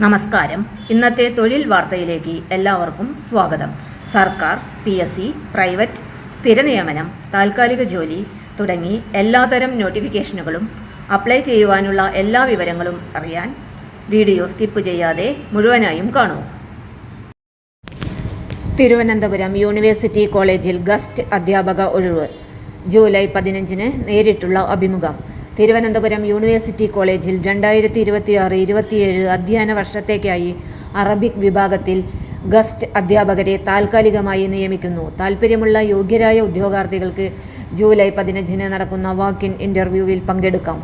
നമസ്കാരം. ഇന്നത്തെ തൊഴിൽ വാർത്തയിലേക്ക് എല്ലാവർക്കും സ്വാഗതം. സർക്കാർ, PSC, പ്രൈവറ്റ്, സ്ഥിര നിയമനം, താൽക്കാലിക ജോലി തുടങ്ങി എല്ലാത്തരം നോട്ടിഫിക്കേഷനുകളും അപ്ലൈ ചെയ്യുവാനുള്ള എല്ലാ വിവരങ്ങളും അറിയാൻ വീഡിയോ സ്കിപ്പ് ചെയ്യാതെ മുഴുവനായും കാണൂ. തിരുവനന്തപുരം യൂണിവേഴ്സിറ്റി കോളേജിൽ ഗസ്റ്റ് അധ്യാപക ഒഴിവ്. ജൂലൈ 15 നേരിട്ടുള്ള അഭിമുഖം. തിരുവനന്തപുരം യൂണിവേഴ്സിറ്റി കോളേജിൽ 2026-27 അധ്യയന വർഷത്തേക്കായി അറബിക് വിഭാഗത്തിൽ ഗസ്റ്റ് അധ്യാപകരെ താൽക്കാലികമായി നിയമിക്കുന്നു. താൽപ്പര്യമുള്ള യോഗ്യരായ ഉദ്യോഗാർത്ഥികൾക്ക് ജൂലൈ 15 നടക്കുന്ന വാക്ക്-ഇൻ ഇന്റർവ്യൂവിൽ പങ്കെടുക്കാം.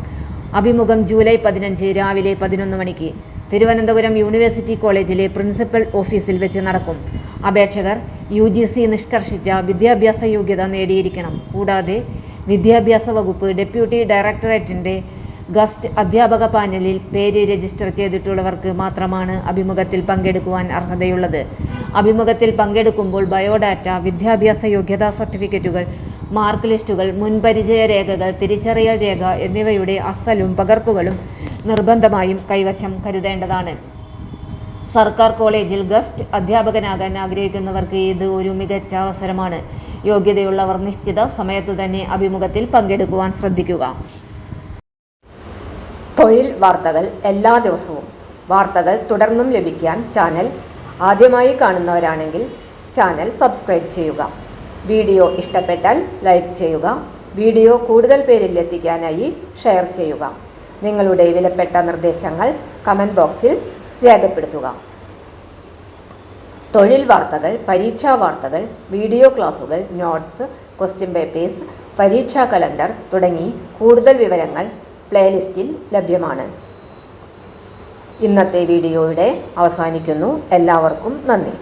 അഭിമുഖം ജൂലൈ 15 രാവിലെ 11 മണിക്ക് തിരുവനന്തപുരം യൂണിവേഴ്സിറ്റി കോളേജിലെ പ്രിൻസിപ്പൽ ഓഫീസിൽ വെച്ച് നടക്കും. അപേക്ഷകർ UGC നിഷ്കർഷിച്ച വിദ്യാഭ്യാസ യോഗ്യത നേടിയിരിക്കണം. കൂടാതെ വിദ്യാഭ്യാസ വകുപ്പ് ഡെപ്യൂട്ടി ഡയറക്ടറേറ്റിന്റെ ഗസ്റ്റ് അധ്യാപക പാനലിൽ പേര് രജിസ്റ്റർ ചെയ്തിട്ടുള്ളവർക്ക് മാത്രമാണ് അഭിമുഖത്തിൽ പങ്കെടുക്കുവാൻ അർഹതയുള്ളത്. അഭിമുഖത്തിൽ പങ്കെടുക്കുമ്പോൾ ബയോഡാറ്റ, വിദ്യാഭ്യാസ യോഗ്യതാ സർട്ടിഫിക്കറ്റുകൾ, മാർക്ക് ലിസ്റ്റുകൾ, മുൻപരിചയ രേഖകൾ, തിരിച്ചറിയൽ രേഖ എന്നിവയുടെ അസലും പകർപ്പുകളും നിർബന്ധമായും കൈവശം കരുതേണ്ടതാണ്. സർക്കാർ കോളേജിൽ ഗസ്റ്റ് അധ്യാപകനാകാൻ ആഗ്രഹിക്കുന്നവർക്ക് ഇത് ഒരു മികച്ച അവസരമാണ്. യോഗ്യതയുള്ളവർ നിശ്ചിത സമയത്തു തന്നെ അഭിമുഖത്തിൽ പങ്കെടുക്കുവാൻ ശ്രദ്ധിക്കുക. തൊഴിൽ വാർത്തകൾ എല്ലാ ദിവസവും. വാർത്തകൾ തുടർന്നും ലഭിക്കാൻ ചാനൽ ആദ്യമായി കാണുന്നവരാണെങ്കിൽ ചാനൽ സബ്സ്ക്രൈബ് ചെയ്യുക. വീഡിയോ ഇഷ്ടപ്പെട്ടാൽ ലൈക്ക് ചെയ്യുക. വീഡിയോ കൂടുതൽ പേരിൽ എത്തിക്കാനായി ഷെയർ ചെയ്യുക. നിങ്ങളുടെ വിലപ്പെട്ട നിർദ്ദേശങ്ങൾ കമന്റ് ബോക്സിൽ രേഖപ്പെടുത്തുക. തൊഴിൽ വാർത്തകൾ, പരീക്ഷാ വാർത്തകൾ, വീഡിയോ ക്ലാസുകൾ, നോട്ട്സ്, ക്വസ്റ്റ്യൻ പേപ്പേഴ്സ്, പരീക്ഷാ കലണ്ടർ തുടങ്ങി കൂടുതൽ വിവരങ്ങൾ പ്ലേലിസ്റ്റിൽ ലഭ്യമാണ്. ഇന്നത്തെ വീഡിയോയുടെ അവസാനിക്കുന്നു. എല്ലാവർക്കും നന്ദി.